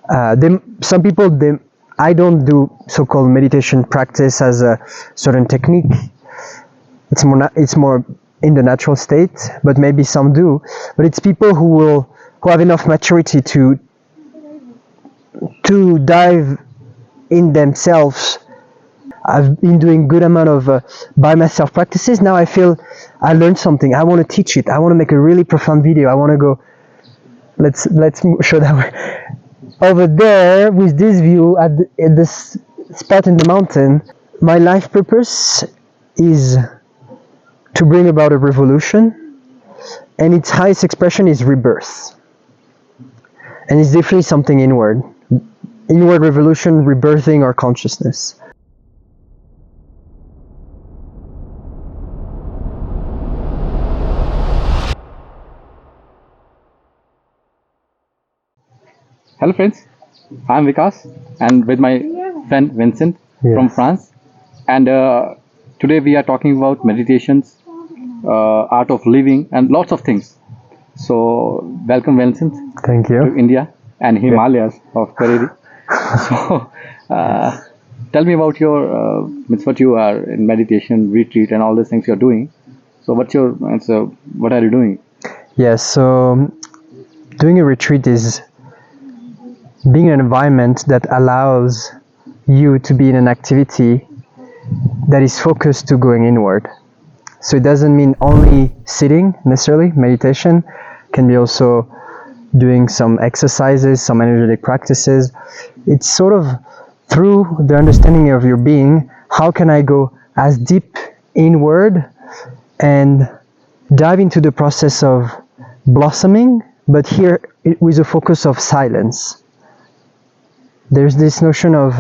Some people, I don't do so-called meditation practice as a certain technique. It's more in the natural state, but maybe some do. But it's people who have enough maturity to dive in themselves. I've been doing good amount of by myself practices. Now I feel I learned something. I want to teach it. I want to make a really profound video. I want to go. Let's show that way. Over there with this view at this spot in the mountain. My life purpose is to bring about a revolution, and its highest expression is rebirth. And it's definitely something inward revolution, rebirthing our consciousness. Hello friends, I'm Vikas and with my friend Vincent from France, and today we are talking about meditations, art of living and lots of things. So welcome Vincent. Thank you. To India and Himalayas of Karari. So tell me about your what you are in meditation, retreat and all these things you're doing. So what are you doing? Yes, so doing a retreat is being in an environment that allows you to be in an activity that is focused to going inward. So it doesn't mean only sitting necessarily. Meditation can be also doing some exercises, some energetic practices. It's sort of through the understanding of your being, how can I go as deep inward and dive into the process of blossoming, but here with a focus of silence. There's this notion of,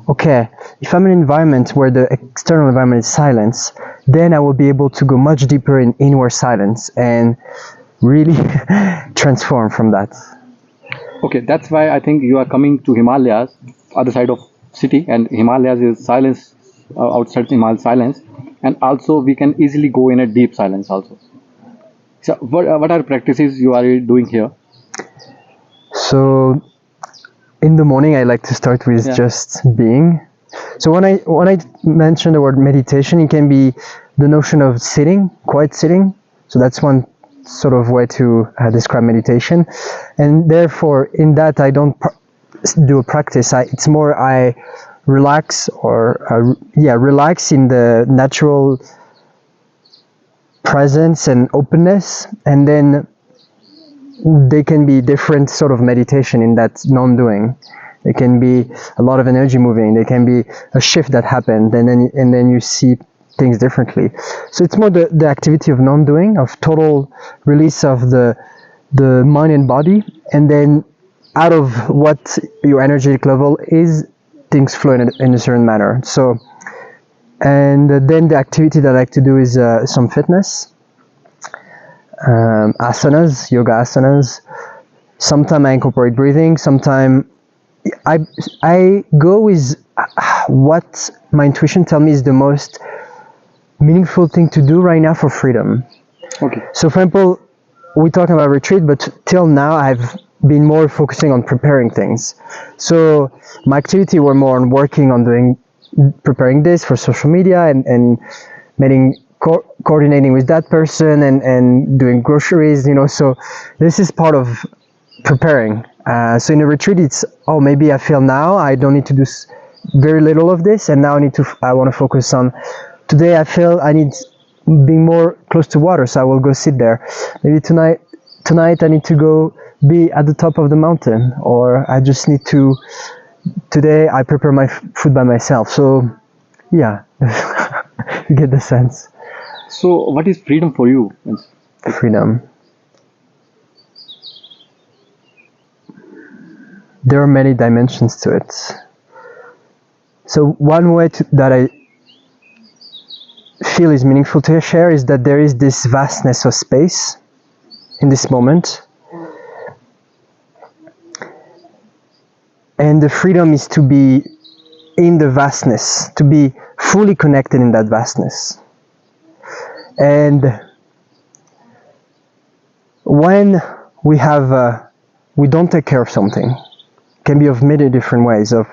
okay, if I'm in an environment where the external environment is silence, then I will be able to go much deeper in inward silence and really transform from that. Okay, that's why I think you are coming to Himalayas, other side of city, and Himalayas is silence, outside Himalayas silence, and also we can easily go in a deep silence also. So what are practices you are doing here? So in the morning, I like to start with just being. So when I mention the word meditation, it can be the notion of sitting, quiet sitting. So that's one sort of way to describe meditation. And therefore, in that, I don't do a practice. It's more I relax relax in the natural presence and openness, and then they can be different sort of meditation in that non-doing. There can be a lot of energy moving. There can be a shift that happened, and then you see things differently. So it's more the activity of non-doing, of total release of the mind and body, and then out of what your energetic level is, things flow in a certain manner. So, and then the activity that I like to do is some fitness. Asanas, yoga asanas. Sometimes I incorporate breathing. Sometimes I go with what my intuition tells me is the most meaningful thing to do right now for freedom. Okay. So for example, we're talking about retreat, but till now I've been more focusing on preparing things. So my activity were more on working on preparing this for social media and coordinating with that person and doing groceries, so this is part of preparing. So in a retreat, it's, maybe I feel now I don't need to do very little of this, and now I want to focus on, today I feel I need being more close to water, so I will go sit there. Maybe tonight I need to go be at the top of the mountain, or I just need to, today I prepare my food by myself. So yeah, you get the sense. So what is freedom for you? Freedom. There are many dimensions to it. So one way that I feel is meaningful to share is that there is this vastness of space in this moment. And the freedom is to be in the vastness, to be fully connected in that vastness. And when we don't take care of something, can be of many different ways. Of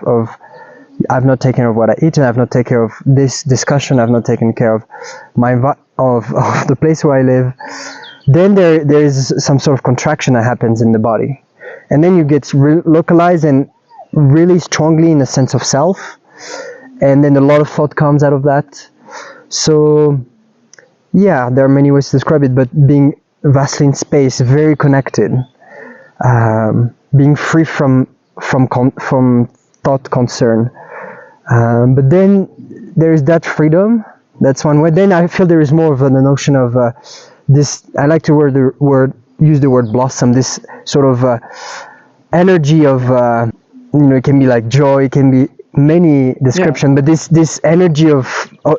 I've not taken care of what I eat, and I've not taken care of this discussion. I've not taken care of of the place where I live. Then there is some sort of contraction that happens in the body, and then you get localized and really strongly in a sense of self, and then a lot of thought comes out of that. So yeah, there are many ways to describe it, but being vastly in space, very connected, being free from thought concern. But then there is that freedom. That's one way. Then I feel there is more of a notion of this. I like to use the word blossom. This sort of energy of it can be like joy. It can be many description, but this energy of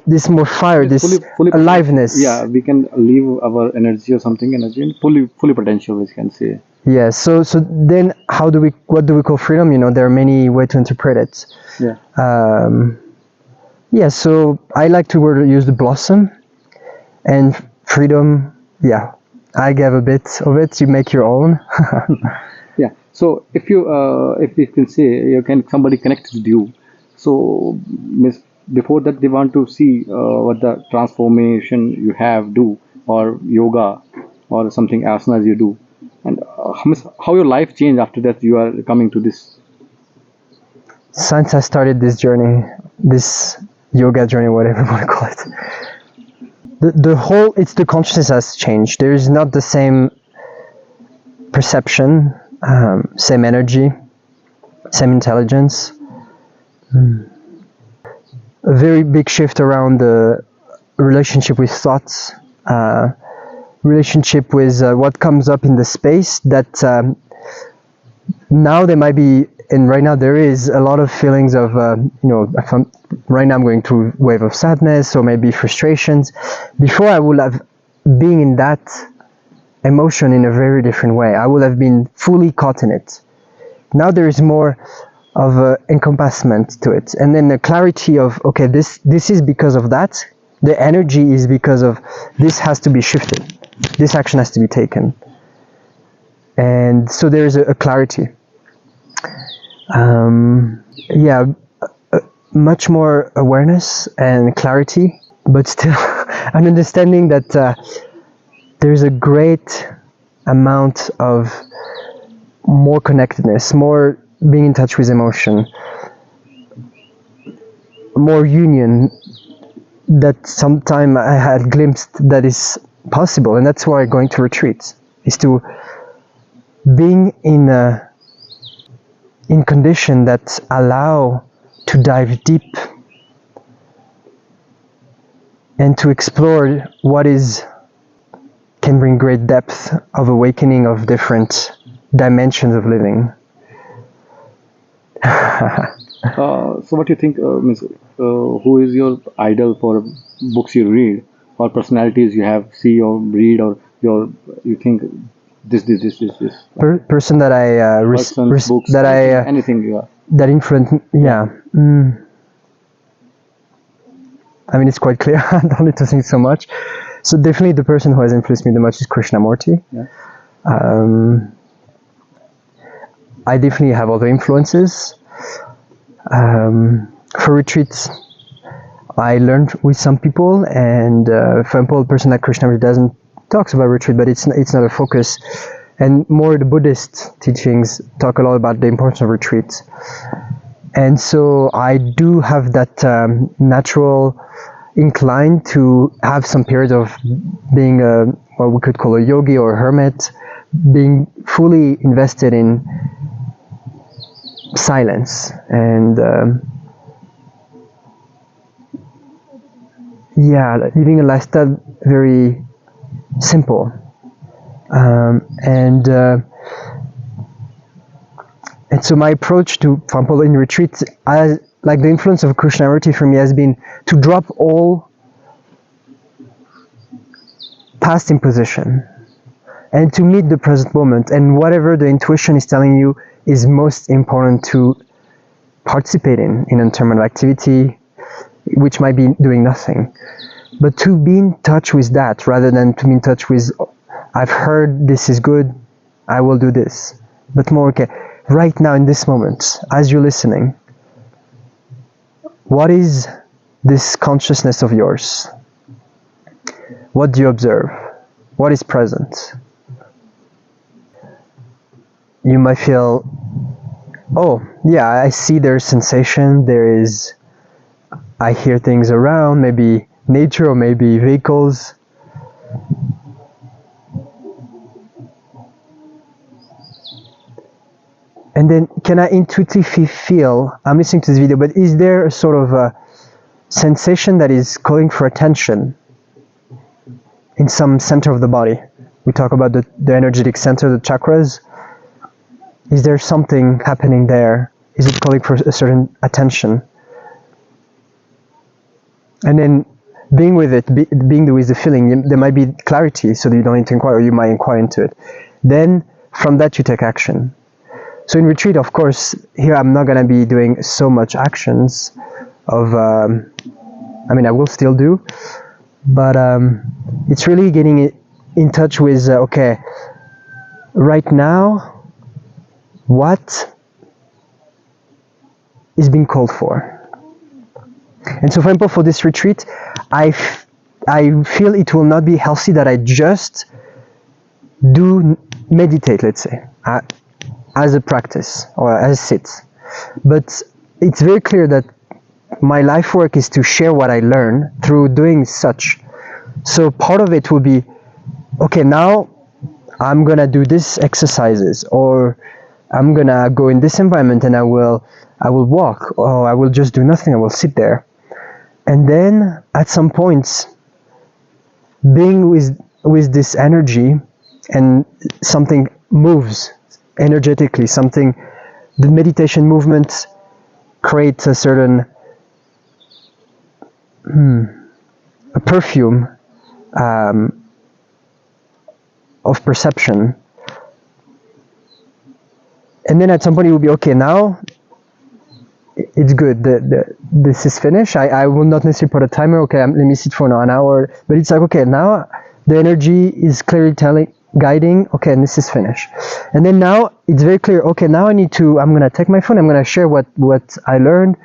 this more fire, this fully aliveness. Yeah, we can leave our energy or something, energy in fully potential, we can say. Yeah. So then what do we call freedom? There are many ways to interpret it. Yeah. Yeah. So I like to use the blossom and freedom. Yeah. I gave a bit of it. You make your own. Yeah. So if you can say somebody connects with you, so before that they want to see what the transformation you do, or yoga or something asanas you do, and how your life changed after that you are coming to this. Since I started this journey, this yoga journey, whatever you want to call it, it's the consciousness has changed. There is not the same perception, same energy, same intelligence. A very big shift around the relationship with thoughts, relationship with what comes up in the space that now there might be, and right now there is a lot of feelings of, right now I'm going through a wave of sadness or maybe frustrations. Before I would have been in that emotion in a very different way. I would have been fully caught in it. Now there is more of an encompassment to it, and then the clarity of, okay, this is because of that. The energy is because of this has to be shifted. This action has to be taken, and so there is a clarity. Much more awareness and clarity, but still an understanding that there's a great amount of more connectedness, more being in touch with emotion, more union that sometime I had glimpsed that is possible. And that's why going to retreats is to being in condition that allow to dive deep and to explore what can bring great depth of awakening of different dimensions of living. So what do you think, who is your idol for books you read, or personalities you have see or read, or you think this person that I books, that anything you are. That influenced, yeah. I mean, it's quite clear. I don't need to think so much. So definitely the person who has influenced me the most is Krishnamurti. Yeah. I definitely have other influences. For retreats, I learned with some people, and for example, a person like Krishnamurti talks about retreat, but it's not a focus. And more the Buddhist teachings talk a lot about the importance of retreats. And so I do have that natural incline to have some periods of being what we could call a yogi or a hermit, being fully invested in silence and living a lifestyle very simple, and so my approach to, for example, in retreats, like the influence of Krishnamurti for me has been to drop all past imposition and to meet the present moment, and whatever the intuition is telling you is most important to participate in a terminal activity, which might be doing nothing. But to be in touch with that rather than to be in touch with, I've heard this is good, I will do this. But more, okay, right now in this moment, as you're listening, what is this consciousness of yours? What do you observe? What is present? You might feel, oh, yeah, I see there's sensation, I hear things around, maybe nature or maybe vehicles. And then can I intuitively feel, I'm listening to this video, but is there a sort of a sensation that is calling for attention in some center of the body? We talk about the energetic center, the chakras. Is there something happening there? Is it calling for a certain attention? And then being with it, being with the feeling, there might be clarity, so that you don't need to inquire, or you might inquire into it. Then from that you take action. So in retreat, of course, here I'm not going to be doing so much actions of, I will still do, but it's really getting in touch with, okay, right now, what is being called for? And so, for example, for this retreat, I feel it will not be healthy that I just do meditate, let's say, as a practice or as sit. But it's very clear that my life work is to share what I learn through doing such. So part of it will be, okay, now I'm gonna do this exercises, or I'm gonna go in this environment and I will walk, or I will just do nothing, I will sit there. And then at some point, being with this energy, and something moves energetically, the meditation movement creates a certain a perfume of perception. And then at some point it will be, okay, now it's good, this is finished. I will not necessarily put a timer, okay, let me sit for an hour, but it's like, okay, now the energy is clearly guiding, okay, and this is finished. And then now it's very clear, okay, now I'm going to take my phone, I'm going to share what I learned.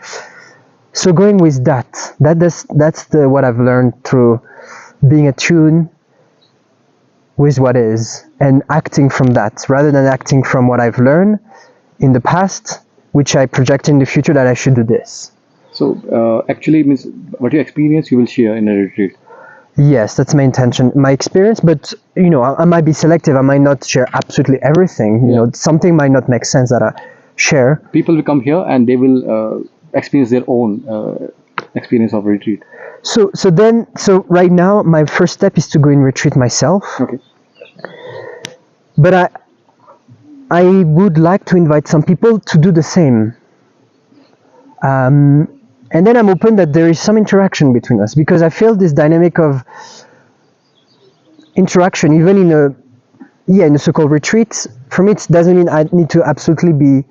So going with that's what I've learned through being attuned with what is, and acting from that, rather than acting from what I've learned in the past, which I project in the future that I should do this. So actually means what you experience you will share in a retreat. Yes, that's my intention, my experience, but I might be selective, I might not share absolutely everything, something might not make sense that I share. People will come here and they will experience their own experience of retreat. So right now my first step is to go in retreat myself. Okay. But I would like to invite some people to do the same. And then I'm open that there is some interaction between us, because I feel this dynamic of interaction, even in a so-called retreat. For me, it doesn't mean I need to absolutely be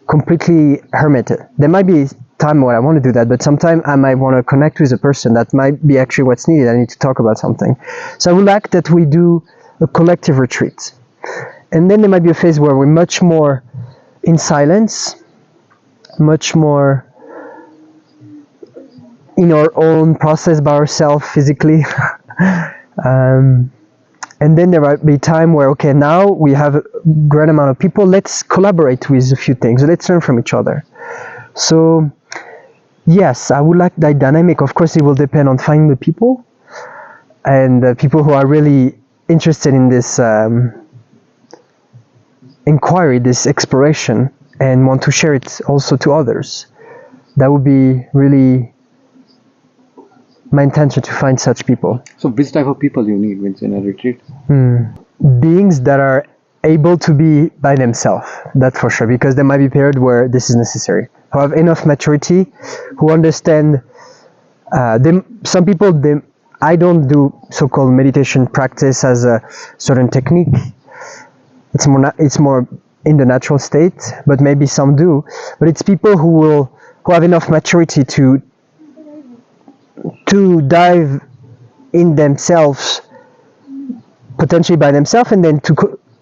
completely hermeted. There might be time when I want to do that, but sometimes I might want to connect with a person. That might be actually what's needed. I need to talk about something. So I would like that we do a collective retreat. And then there might be a phase where we're much more in silence, much more in our own process by ourselves physically. And then there might be time where, okay, now we have a great amount of people, let's collaborate with a few things, let's learn from each other. So yes, I would like that dynamic. Of course, it will depend on finding the people, and the people who are really interested in this inquiry, this exploration, and want to share it also to others. That would be really my intention, to find such people. So which type of people you need, Vincent, in a retreat? Beings that are able to be by themselves, that's for sure, because there might be a period where this is necessary, who have enough maturity, who understand. Some people, I don't do so-called meditation practice as a certain technique. It's more in the natural state, but maybe some do. But it's people who have enough maturity to dive in themselves, potentially by themselves, and then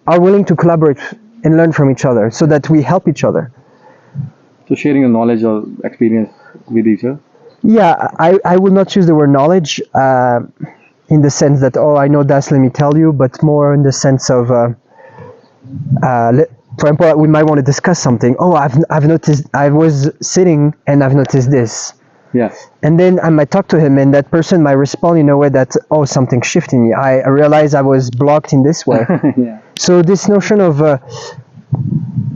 are willing to collaborate and learn from each other so that we help each other. So sharing your knowledge or experience with each other. Yeah, I would not use the word knowledge in the sense that, oh, I know that, let me tell you, but more in the sense of, for example, we might want to discuss something. Oh, I've noticed, I was sitting and I've noticed this. Yes. And then I might talk to him, and that person might respond in a way that, oh, something shifted in me. I realized I was blocked in this way. Yeah. So this notion of,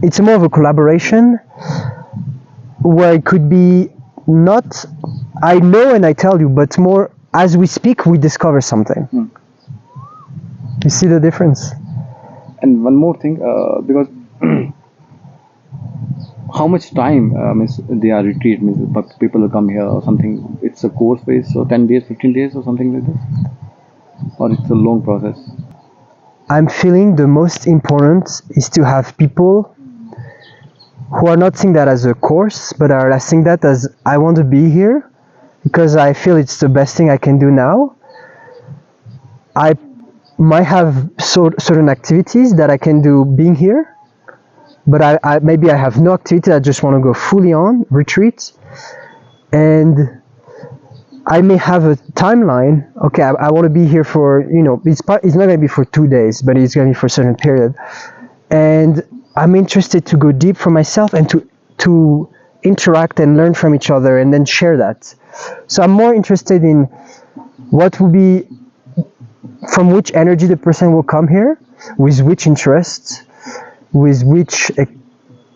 it's more of a collaboration where it could be not, I know and I tell you, but more as we speak, we discover something. You see the difference? And one more thing, because how much time means they are retreat, means but people will come here or something, it's a course base, so 10 days, 15 days or something like this, or it's a long process? I'm feeling the most important is to have people who are not seeing that as a course, but are seeing that as, I want to be here because I feel it's the best thing I can do now. I might have certain activities that I can do being here, but I maybe I have no activity. I just want to go fully on retreat, and I may have a timeline. Okay, I want to be here for, it's not going to be for 2 days, but it's going to be for a certain period, and I'm interested to go deep for myself and to interact and learn from each other and then share that. So I'm more interested in what will be, from which energy the person will come here, with which interests, with which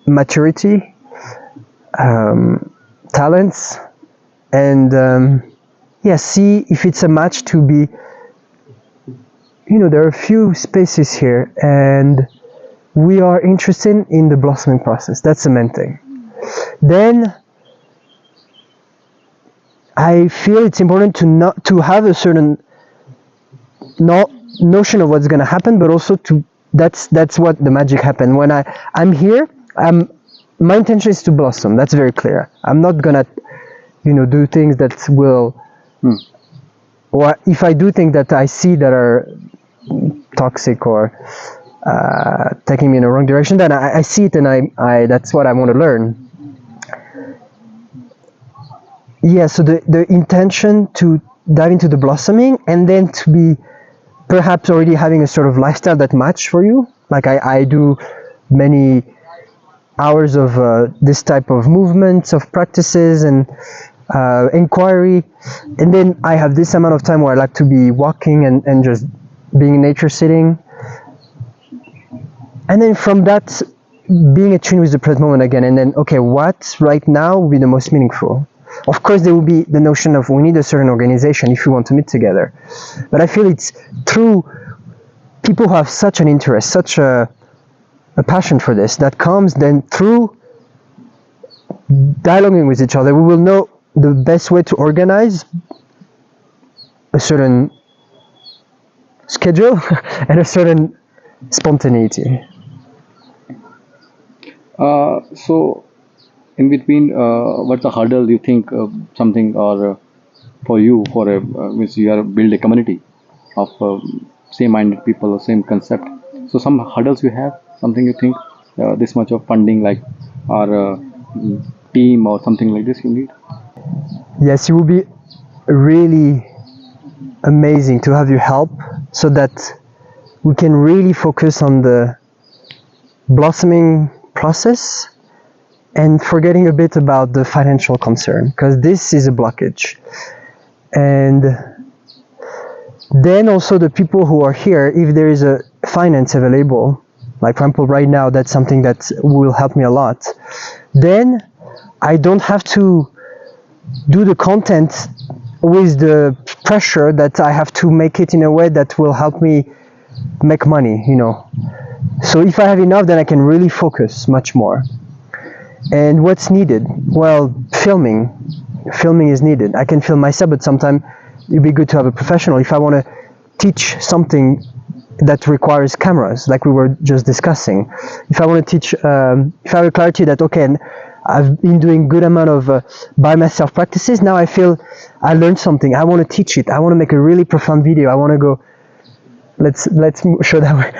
maturity, talents, and see if it's a match to be, there are a few spaces here, and we are interested in the blossoming process. That's the main thing. Then I feel it's important to have a certain notion of what's going to happen, but also that's what the magic happened. When I'm here, my intention is to blossom. That's very clear. I'm not gonna, do things that will, or if I do things that I see that are toxic or taking me in the wrong direction, then I see it and I that's what I want to learn. Yeah, so the intention to dive into the blossoming and then to be perhaps already having a sort of lifestyle that match for you. Like I do many hours of this type of movements, of practices and inquiry, and then I have this amount of time where I like to be walking and just being in nature, sitting, and then from that being attuned with the present moment again, and then okay, what right now will be the most meaningful? Of course, there will be the notion of we need a certain organization if we want to meet together. But I feel it's through people who have such an interest, such a passion for this, that comes then through dialoguing with each other, we will know the best way to organize a certain schedule and a certain spontaneity. So in between, what's the hurdle you think something or for you means you are build a community of same-minded people or same concept. So some hurdles you have, something you think this much of funding like or team or something like this you need. Yes, it would be really amazing to have your help so that we can really focus on the blossoming process and forgetting a bit about the financial concern, because this is a blockage. And then also the people who are here, if there is a finance available, like for example right now, that's something that will help me a lot, then I don't have to do the content with the pressure that I have to make it in a way that will help me make money, So if I have enough, then I can really focus much more. And what's needed? Well, filming. Filming is needed. I can film myself, but sometimes it'd be good to have a professional. If I want to teach something that requires cameras, like we were just discussing, if I want to teach, if I have a clarity that, okay, I've been doing good amount of by myself practices, now I feel I learned something, I want to teach it, I want to make a really profound video, I want to go, let's show that way.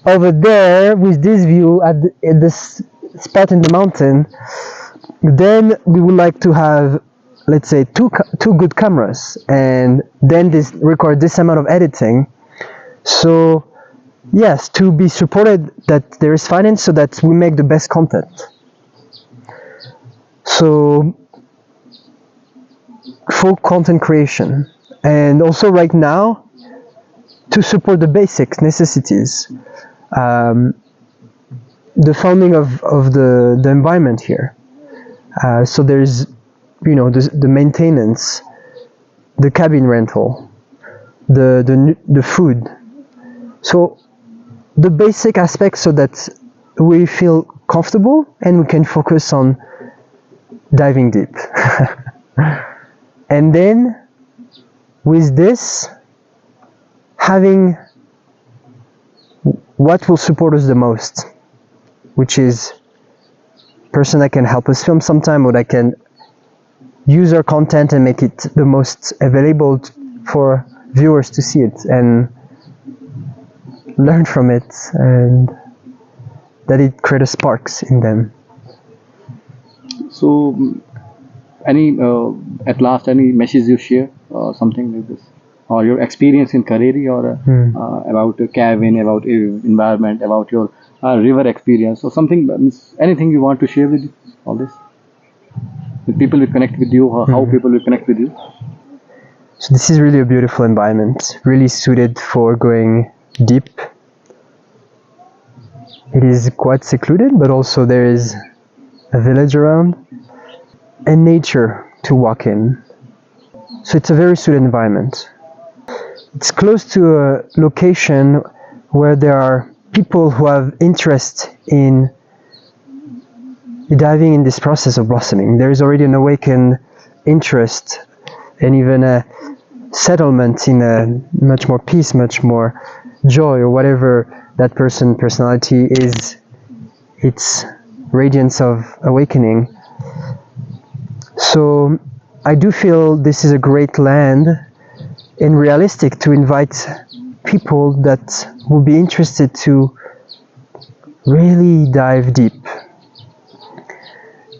over there with this view at this spot in the mountain, then we would like to have, let's say, two good cameras, and then this record this amount of editing. So yes, to be supported that there is finance so that we make the best content. So full content creation, and also right now to support the basic necessities, the founding of the environment here. So there's, the maintenance, the cabin rental, the food. So the basic aspects so that we feel comfortable and we can focus on diving deep. And then with this, having what will support us the most, which is person that can help us film sometime, or that can use our content and make it the most available for viewers to see it and learn from it, and that it creates sparks in them. So, at last, any message you share, something like this, or your experience in Karari, or about a cabin, about environment, about your river experience, or something, anything you want to share with all this? With people will connect with you, or how people will connect with you? So this is really a beautiful environment, really suited for going deep. It is quite secluded, but also there is a village around and nature to walk in. So it's a very suited environment. It's close to a location where there are people who have interest in diving in this process of blossoming. There is already an awakened interest and even a settlement in a much more peace, much more joy, or whatever that personality is, its radiance of awakening. So I do feel this is a great land and realistic to invite people that will be interested to really dive deep.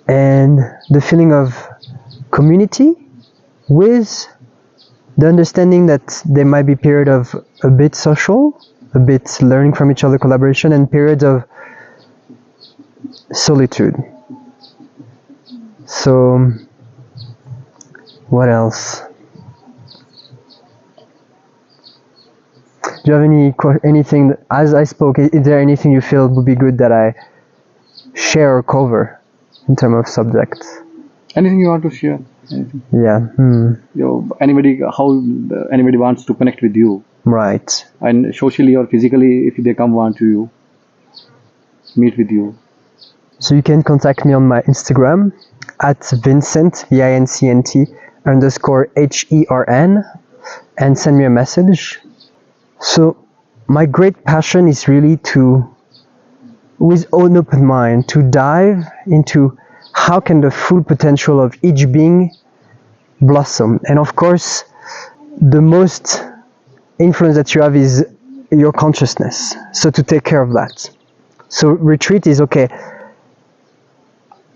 And the feeling of community, with the understanding that there might be period of a bit social, a bit learning from each other, collaboration, and periods of solitude. So what else? Do you have anything, as I spoke, is there anything you feel would be good that I share or cover in terms of subjects? Anything you want to share? Anything? Yeah. Anybody wants to connect with you, right? And socially or physically, if they want to meet with you. So you can contact me on my Instagram at Vincent, VINCNT _HERN, and send me a message. So my great passion is really to, with an open mind, to dive into how can the full potential of each being blossom. And of course, the most influence that you have is your consciousness. So to take care of that. So retreat is okay.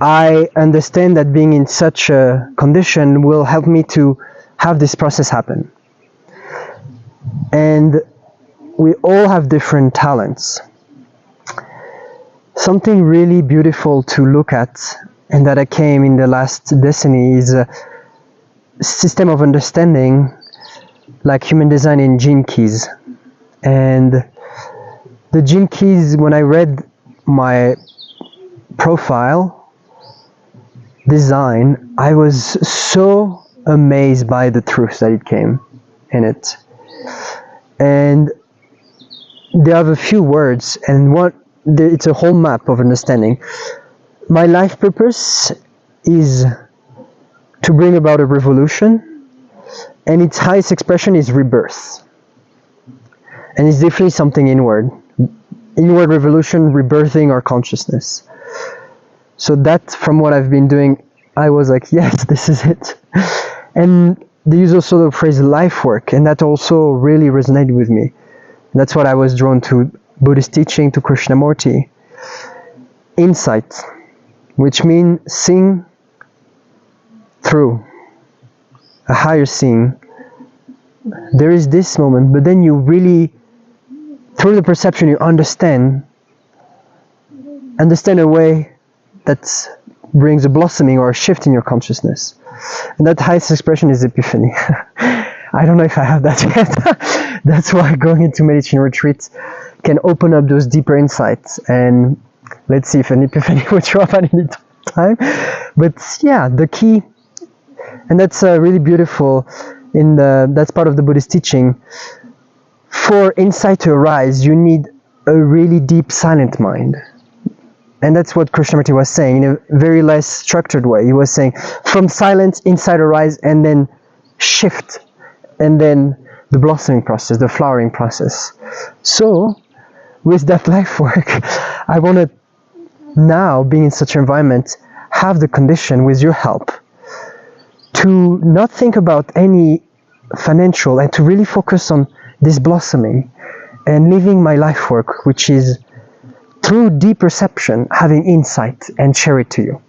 I understand that being in such a condition will help me to have this process happen. And we all have different talents. Something really beautiful to look at, and that I came in the last decade, is a system of understanding like human design in gene keys. And the gene keys, when I read my profile design, I was so amazed by the truth that it came in it. And there are a few words, and it's a whole map of understanding. My life purpose is to bring about a revolution, and its highest expression is rebirth. And it's definitely something inward. Inward revolution, rebirthing our consciousness. So that, from what I've been doing, I was like, yes, this is it. And they use also the phrase life work, and that also really resonated with me. That's what I was drawn to Buddhist teaching to Krishnamurti, insight, which means seeing through, a higher seeing. There is this moment, but then you really, through the perception, you understand a way that brings a blossoming or a shift in your consciousness. And that highest expression is epiphany. I don't know if I have that yet. That's why going into meditation retreats can open up those deeper insights. And let's see if an epiphany will show up at any time. But yeah, the key, and that's really beautiful, that's part of the Buddhist teaching. For insight to arise, you need a really deep silent mind. And that's what Krishnamurti was saying in a very less structured way. He was saying, from silence, insight arise, and then shift, and then the blossoming process, the flowering process. So, with that life work, I want to now, being in such an environment, have the condition, with your help, to not think about any financial and to really focus on this blossoming and living my life work, which is through deep perception, having insight and share it to you.